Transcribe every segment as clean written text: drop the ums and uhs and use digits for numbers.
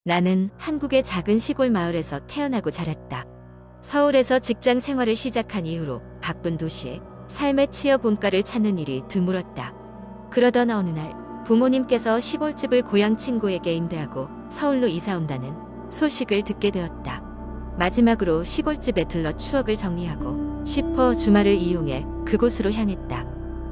나는 한국의 작은 시골 마을에서 태어나고 자랐다. 서울에서 직장 생활을 시작한 이후로 바쁜 도시에 삶의 치여 본가를 찾는 일이 드물었다. 그러던 어느 날 부모님께서 시골집을 고향 친구에게 임대하고 서울로 이사 온다는 소식을 듣게 되었다. 마지막으로 시골집에 들러 추억을 정리하고 싶어 주말을 이용해 그곳으로 향했다.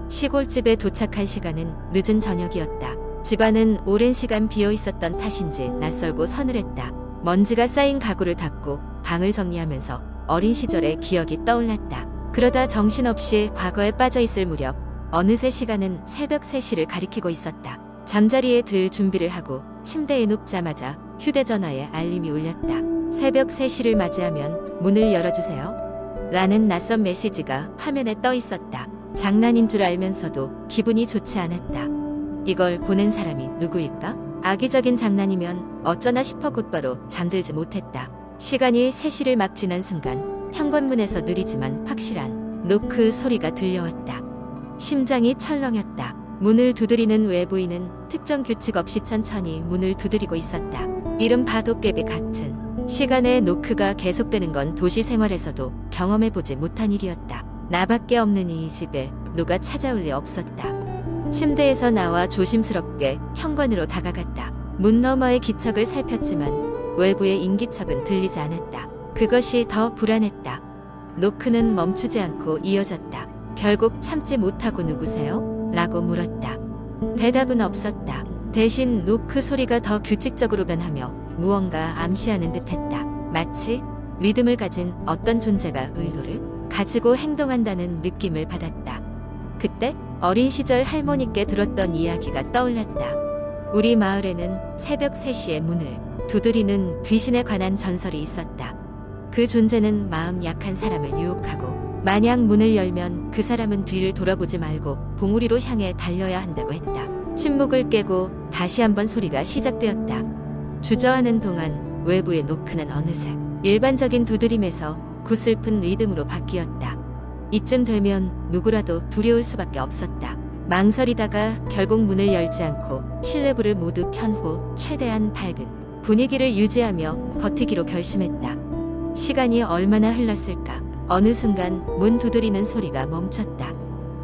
시골집에 도착한 시간은 늦은 저녁이었다. 집안은 오랜 시간 비어 있었던 탓인지 낯설고 서늘했다. 먼지가 쌓인 가구를 닦고 방을 정리하면서 어린 시절의 기억이 떠올랐다. 그러다 정신없이 과거에 빠져 있을 무렵 어느새 시간은 새벽 3시를 가리키고 있었다. 잠자리에 들 준비를 하고 침대에 눕자마자 휴대전화에 알림이 울렸다. 새벽 3시를 맞이하면 문을 열어주세요. 라는 낯선 메시지가 화면에 떠 있었다. 장난인 줄 알면서도 기분이 좋지 않았다. 이걸 보낸 사람이 누구일까? 악의적인 장난이면 어쩌나 싶어 곧바로 잠들지 못했다. 시간이 3시를 막 지난 순간 현관문에서 느리지만 확실한 노크 소리가 들려왔다. 심장이 철렁했다. 문을 두드리는 외부인은 특정 규칙 없이 천천히 문을 두드리고 있었다. 이른 바도깨비 같은 시간에 노크가 계속되는 건 도시 생활에서도 경험해보지 못한 일이었다. 나밖에 없는 이 집에 누가 찾아올 리 없었다. 침대에서 나와 조심스럽게 현관으로 다가갔다. 문 너머의 기척을 살폈지만 외부의 인기척은 들리지 않았다. 그것이 더 불안했다. 노크는 멈추지 않고 이어졌다. 결국 참지 못하고 누구세요? 라고 물었다. 대답은 없었다. 대신 노크 소리가 더 규칙적으로 변하며 무언가 암시하는 듯했다. 마치 리듬을 가진 어떤 존재가 의도를 가지고 행동한다는 느낌을 받았다. 그때 어린 시절 할머니께 들었던 이야기가 떠올랐다. 우리 마을에는 새벽 3시에 문을 두드리는 귀신에 관한 전설이 있었다. 그 존재는 마음 약한 사람을 유혹하고 만약 문을 열면 그 사람은 뒤를 돌아보지 말고 봉우리로 향해 달려야 한다고 했다. 침묵을 깨고 다시 한번 소리가 시작되었다. 주저하는 동안 외부의 노크는 어느새 일반적인 두드림에서 구슬픈 리듬으로 바뀌었다. 이쯤 되면 누구라도 두려울 수밖에 없었다. 망설이다가 결국 문을 열지 않고 실내불을 모두 켠 후 최대한 밝은 분위기를 유지하며 버티기로 결심했다. 시간이 얼마나 흘렀을까? 어느 순간 문 두드리는 소리가 멈췄다.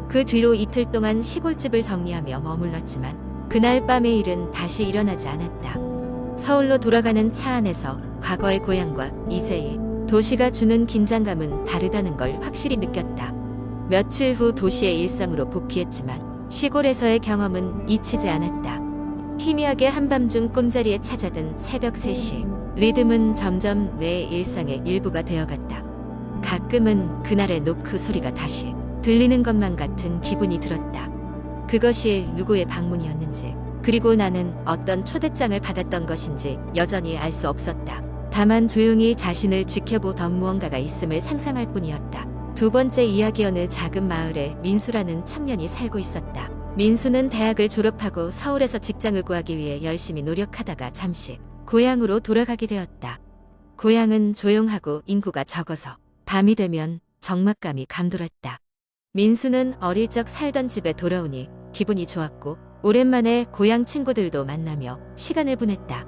그 뒤로 이틀 동안 시골집을 정리하며 머물렀지만 그날 밤의 일은 다시 일어나지 않았다. 서울로 돌아가는 차 안에서 과거의 고향과 이제의 도시가 주는 긴장감은 다르다는 걸 확실히 느꼈다. 며칠 후 도시의 일상으로 복귀했지만 시골에서의 경험은 잊히지 않았다. 희미하게 한밤중 꿈자리에 찾아든 새벽 3시. 리듬은 점점 내 일상의 일부가 되어갔다. 가끔은 그날의 노크 소리가 다시 들리는 것만 같은 기분이 들었다. 그것이 누구의 방문이었는지, 그리고 나는 어떤 초대장을 받았던 것인지 여전히 알 수 없었다. 다만 조용히 자신을 지켜보던 무언가가 있음을 상상할 뿐이었다. 두 번째 이야기. 어느 작은 마을에 민수라는 청년이 살고 있었다. 민수는 대학을 졸업하고 서울에서 직장을 구하기 위해 열심히 노력하다가 잠시 고향으로 돌아가게 되었다. 고향은 조용하고 인구가 적어서 밤이 되면 적막감이 감돌았다. 민수는 어릴 적 살던 집에 돌아오니 기분이 좋았고 오랜만에 고향 친구들도 만나며 시간을 보냈다.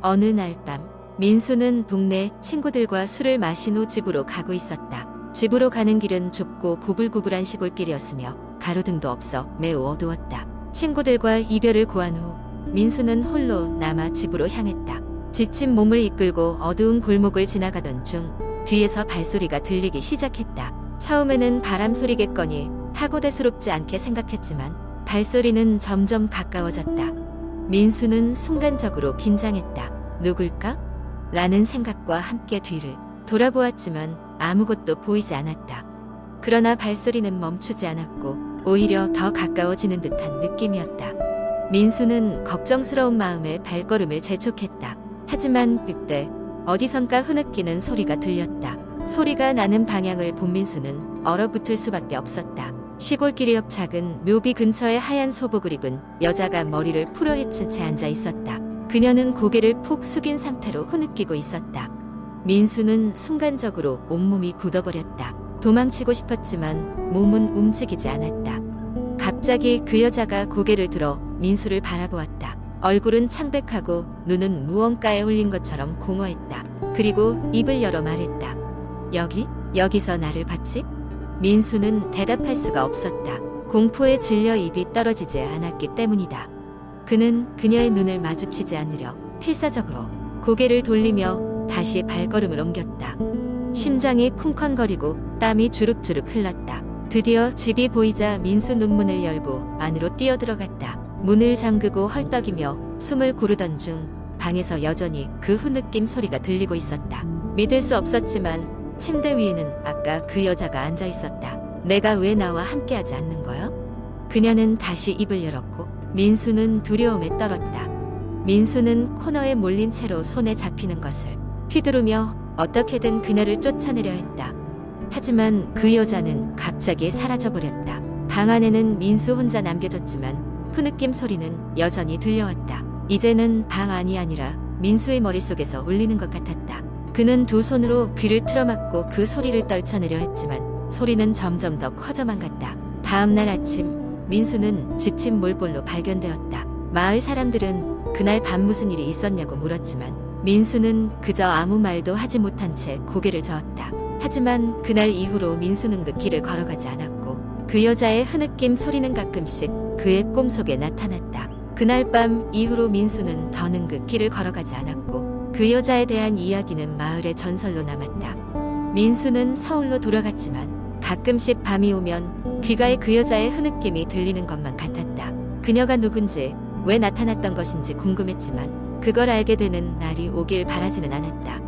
어느 날 밤 민수는 동네 친구들과 술을 마신 후 집으로 가고 있었다. 집으로 가는 길은 좁고 구불구불한 시골길이었으며 가로등도 없어 매우 어두웠다. 친구들과 이별을 고한 후 민수는 홀로 남아 집으로 향했다. 지친 몸을 이끌고 어두운 골목을 지나가던 중 뒤에서 발소리가 들리기 시작했다. 처음에는 바람 소리겠거니 하고 대수롭지 않게 생각했지만 발소리는 점점 가까워졌다. 민수는 순간적으로 긴장했다. 누굴까? 라는 생각과 함께 뒤를 돌아보았지만 아무것도 보이지 않았다. 그러나 발소리는 멈추지 않았고 오히려 더 가까워지는 듯한 느낌이었다. 민수는 걱정스러운 마음에 발걸음을 재촉했다. 하지만 그때 어디선가 흐느끼는 소리가 들렸다. 소리가 나는 방향을 본 민수는 얼어붙을 수밖에 없었다. 시골길 옆 작은 묘비 근처에 하얀 소복을 입은 여자가 머리를 풀어헤친 채 앉아 있었다. 그녀는 고개를 푹 숙인 상태로 흐느끼고 있었다. 민수는 순간적으로 온몸이 굳어버렸다. 도망치고 싶었지만 몸은 움직이지 않았다. 갑자기 그 여자가 고개를 들어 민수를 바라보았다. 얼굴은 창백하고 눈은 무언가에 홀린 것처럼 공허했다. 그리고 입을 열어 말했다. 여기서 나를 봤지? 민수는 대답할 수가 없었다. 공포에 질려 입이 떨어지지 않았기 때문이다. 그는 그녀의 눈을 마주치지 않으려 필사적으로 고개를 돌리며 다시 발걸음을 옮겼다. 심장이 쿵쾅거리고 땀이 주룩주룩 흘렀다. 드디어 집이 보이자 민수 눈문을 열고 안으로 뛰어들어갔다. 문을 잠그고 헐떡이며 숨을 고르던 중 방에서 여전히 그 후느낌 소리가 들리고 있었다. 믿을 수 없었지만 침대 위에는 아까 그 여자가 앉아 있었다. 내가 왜 나와 함께하지 않는 거야? 그녀는 다시 입을 열었고 민수는 두려움에 떨었다. 민수는 코너에 몰린 채로 손에 잡히는 것을 휘두르며 어떻게든 그녀를 쫓아내려 했다. 하지만 그 여자는 갑자기 사라져버렸다. 방 안에는 민수 혼자 남겨졌지만 후느낌 소리는 여전히 들려왔다. 이제는 방 안이 아니라 민수의 머릿속에서 울리는 것 같았다. 그는 두 손으로 귀를 틀어막고 그 소리를 떨쳐내려 했지만 소리는 점점 더 커져만 갔다. 다음날 아침 민수는 지친 몰골로 발견되었다. 마을 사람들은 그날 밤 무슨 일이 있었냐고 물었지만 민수는 그저 아무 말도 하지 못한 채 고개를 저었다. 하지만 그날 이후로 민수는 그 길을 걸어가지 않았고 그 여자의 흐느낌 소리는 가끔씩 그의 꿈속에 나타났다. 그날 밤 이후로 민수는 더는 그 길을 걸어가지 않았고 그 여자에 대한 이야기는 마을의 전설로 남았다. 민수는 서울로 돌아갔지만 가끔씩 밤이 오면 귀가에 그 여자의 흐느낌이 들리는 것만 같았다. 그녀가 누군지 왜 나타났던 것인지 궁금했지만 그걸 알게 되는 날이 오길 바라지는 않았다.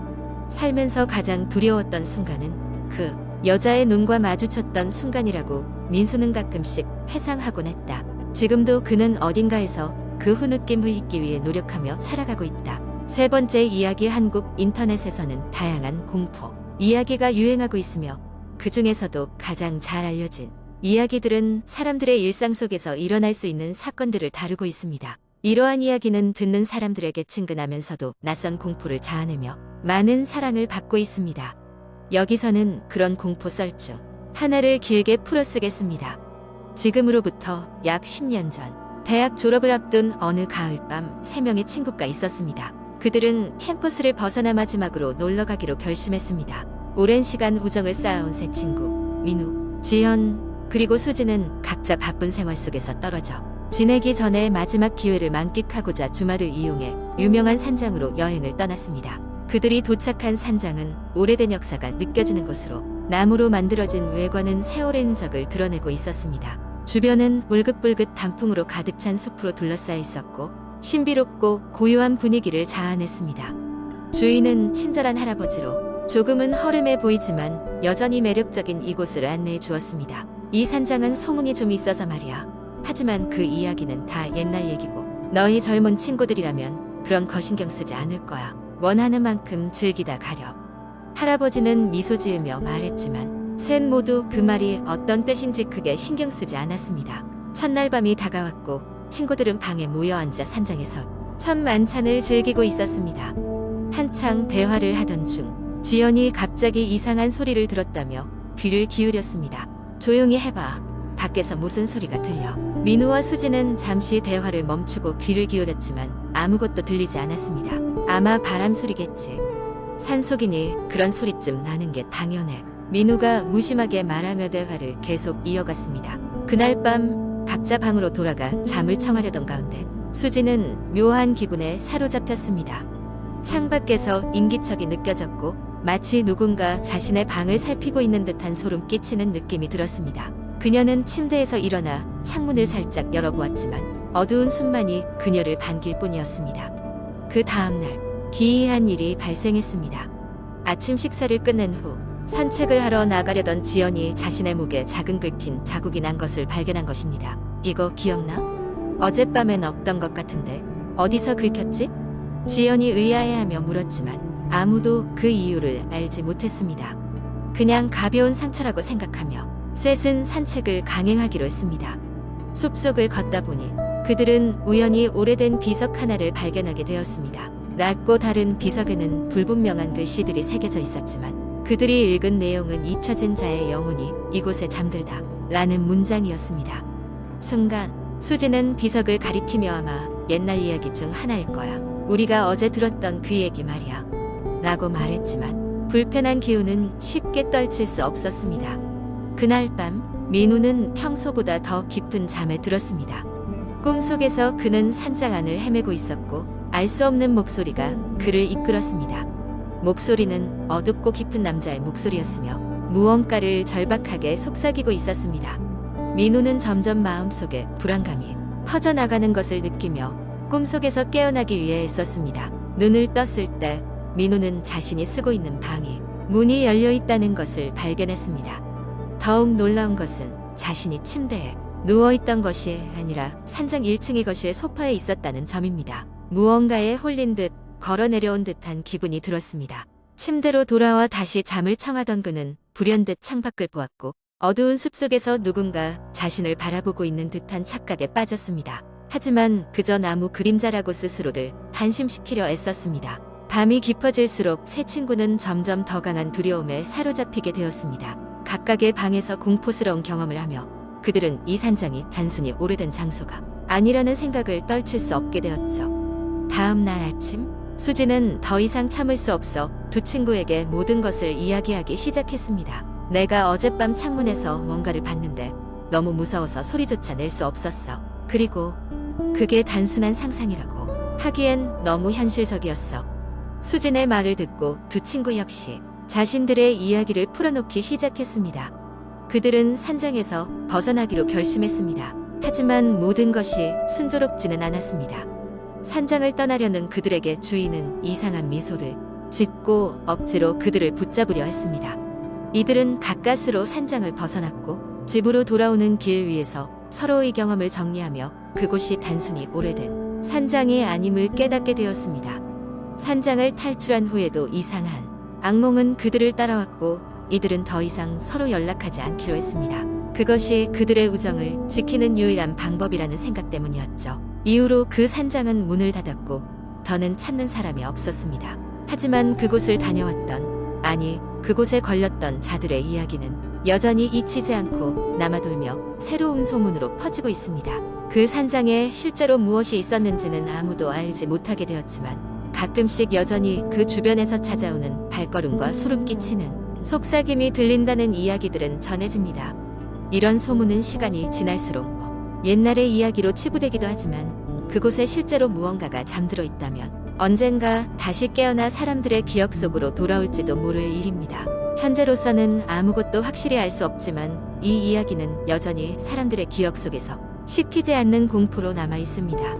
살면서 가장 두려웠던 순간은 그 여자의 눈과 마주쳤던 순간이라고 민수는 가끔씩 회상하곤 했다. 지금도 그는 어딘가에서 그 후느낌을 잊기 위해 노력하며 살아가고 있다. 세 번째 이야기. 한국 인터넷에서는 다양한 공포 이야기가 유행하고 있으며 그 중에서도 가장 잘 알려진 이야기들은 사람들의 일상 속에서 일어날 수 있는 사건들을 다루고 있습니다. 이러한 이야기는 듣는 사람들에게 친근하면서도 낯선 공포를 자아내며 많은 사랑을 받고 있습니다. 여기서는 그런 공포 썰 중 하나를 길게 풀어쓰겠습니다. 지금으로부터 약 10년 전 대학 졸업을 앞둔 어느 가을밤 3명의 친구가 있었습니다. 그들은 캠퍼스를 벗어나 마지막으로 놀러가기로 결심했습니다. 오랜 시간 우정을 쌓아온 세 친구 민우, 지현, 그리고 수지는 각자 바쁜 생활 속에서 떨어져 지내기 전에 마지막 기회를 만끽하고자 주말을 이용해 유명한 산장으로 여행을 떠났습니다. 그들이 도착한 산장은 오래된 역사가 느껴지는 곳으로 나무로 만들어진 외관은 세월의 흔적을 드러내고 있었습니다. 주변은 울긋불긋 단풍으로 가득 찬 숲으로 둘러싸여 있었고 신비롭고 고요한 분위기를 자아냈습니다. 주인은 친절한 할아버지로 조금은 허름해 보이지만 여전히 매력적인 이곳을 안내해 주었습니다. 이 산장은 소문이 좀 있어서 말이야. 하지만 그 이야기는 다 옛날 얘기고 너희 젊은 친구들이라면 그런 거 신경 쓰지 않을 거야. 원하는 만큼 즐기다 가렴. 할아버지는 미소 지으며 말했지만 셋 모두 그 말이 어떤 뜻인지 크게 신경 쓰지 않았습니다. 첫날 밤이 다가왔고 친구들은 방에 모여 앉아 산장에서 첫 만찬을 즐기고 있었습니다. 한창 대화를 하던 중 지연이 갑자기 이상한 소리를 들었다며 귀를 기울였습니다. 조용히 해봐. 밖에서 무슨 소리가 들려. 민우와 수지는 잠시 대화를 멈추고 귀를 기울였지만 아무것도 들리지 않았습니다. 아마 바람 소리겠지. 산속이니 그런 소리쯤 나는 게 당연해. 민우가 무심하게 말하며 대화를 계속 이어갔습니다. 그날 밤 각자 방으로 돌아가 잠을 청하려던 가운데 수지는 묘한 기분에 사로잡혔습니다. 창밖에서 인기척이 느껴졌고 마치 누군가 자신의 방을 살피고 있는 듯한 소름 끼치는 느낌이 들었습니다. 그녀는 침대에서 일어나 창문을 살짝 열어보았지만 어두운 숲만이 그녀를 반길 뿐이었습니다. 그 다음날 기이한 일이 발생했습니다. 아침 식사를 끝낸 후 산책을 하러 나가려던 지연이 자신의 목에 작은 긁힌 자국이 난 것을 발견한 것입니다. 이거 기억나? 어젯밤엔 없던 것 같은데 어디서 긁혔지? 지연이 의아해하며 물었지만 아무도 그 이유를 알지 못했습니다. 그냥 가벼운 상처라고 생각하며 셋은 산책을 강행하기로 했습니다. 숲속을 걷다 보니 그들은 우연히 오래된 비석 하나를 발견하게 되었습니다. 낡고 다른 비석에는 불분명한 글씨들이 새겨져 있었지만 그들이 읽은 내용은 잊혀진 자의 영혼이 이곳에 잠들다 라는 문장이었습니다. 순간 수지는 비석을 가리키며 아마 옛날 이야기 중 하나일 거야. 우리가 어제 들었던 그 얘기 말이야. 라고 말했지만 불편한 기운은 쉽게 떨칠 수 없었습니다. 그날 밤 민우는 평소보다 더 깊은 잠에 들었습니다. 꿈속에서 그는 산장 안을 헤매고 있었고 알 수 없는 목소리가 그를 이끌었습니다. 목소리는 어둡고 깊은 남자의 목소리였으며 무언가를 절박하게 속삭이고 있었습니다. 민우는 점점 마음속에 불안감이 퍼져나가는 것을 느끼며 꿈속에서 깨어나기 위해 애썼습니다. 눈을 떴을 때 민우는 자신이 쓰고 있는 방이 문이 열려 있다는 것을 발견했습니다. 더욱 놀라운 것은 자신이 침대에 누워있던 것이 아니라 산장 1층의 거실 소파에 있었다는 점입니다. 무언가에 홀린 듯 걸어 내려온 듯한 기분이 들었습니다. 침대로 돌아와 다시 잠을 청하던 그는 불현듯 창밖을 보았고 어두운 숲속에서 누군가 자신을 바라보고 있는 듯한 착각에 빠졌습니다. 하지만 그저 나무 그림자라고 스스로를 안심시키려 애썼습니다. 밤이 깊어질수록 세 친구는 점점 더 강한 두려움에 사로잡히게 되었습니다. 각각의 방에서 공포스러운 경험을 하며 그들은 이 산장이 단순히 오래된 장소가 아니라는 생각을 떨칠 수 없게 되었죠. 다음 날 아침 수지는 더 이상 참을 수 없어 두 친구에게 모든 것을 이야기하기 시작했습니다. 내가 어젯밤 창문에서 뭔가를 봤는데 너무 무서워서 소리조차 낼 수 없었어. 그리고 그게 단순한 상상이라고 하기엔 너무 현실적이었어. 수진의 말을 듣고 두 친구 역시 자신들의 이야기를 풀어놓기 시작했습니다. 그들은 산장에서 벗어나기로 결심했습니다. 하지만 모든 것이 순조롭지는 않았습니다. 산장을 떠나려는 그들에게 주인은 이상한 미소를 짓고 억지로 그들을 붙잡으려 했습니다. 이들은 가까스로 산장을 벗어났고 집으로 돌아오는 길 위에서 서로의 경험을 정리하며 그곳이 단순히 오래된 산장이 아님을 깨닫게 되었습니다. 산장을 탈출한 후에도 이상한 악몽은 그들을 따라왔고 이들은 더 이상 서로 연락하지 않기로 했습니다. 그것이 그들의 우정을 지키는 유일한 방법이라는 생각 때문이었죠. 이후로 그 산장은 문을 닫았고 더는 찾는 사람이 없었습니다. 하지만 그곳을 다녀왔던, 아니 그곳에 걸렸던 자들의 이야기는 여전히 잊히지 않고 남아돌며 새로운 소문으로 퍼지고 있습니다. 그 산장에 실제로 무엇이 있었는지는 아무도 알지 못하게 되었지만 가끔씩 여전히 그 주변에서 찾아오는 발걸음과 소름 끼치는 속삭임이 들린다는 이야기들은 전해집니다. 이런 소문은 시간이 지날수록 옛날의 이야기로 치부되기도 하지만 그곳에 실제로 무언가가 잠들어 있다면 언젠가 다시 깨어나 사람들의 기억 속으로 돌아올지도 모를 일입니다. 현재로서는 아무것도 확실히 알 수 없지만 이 이야기는 여전히 사람들의 기억 속에서 식히지 않는 공포로 남아 있습니다.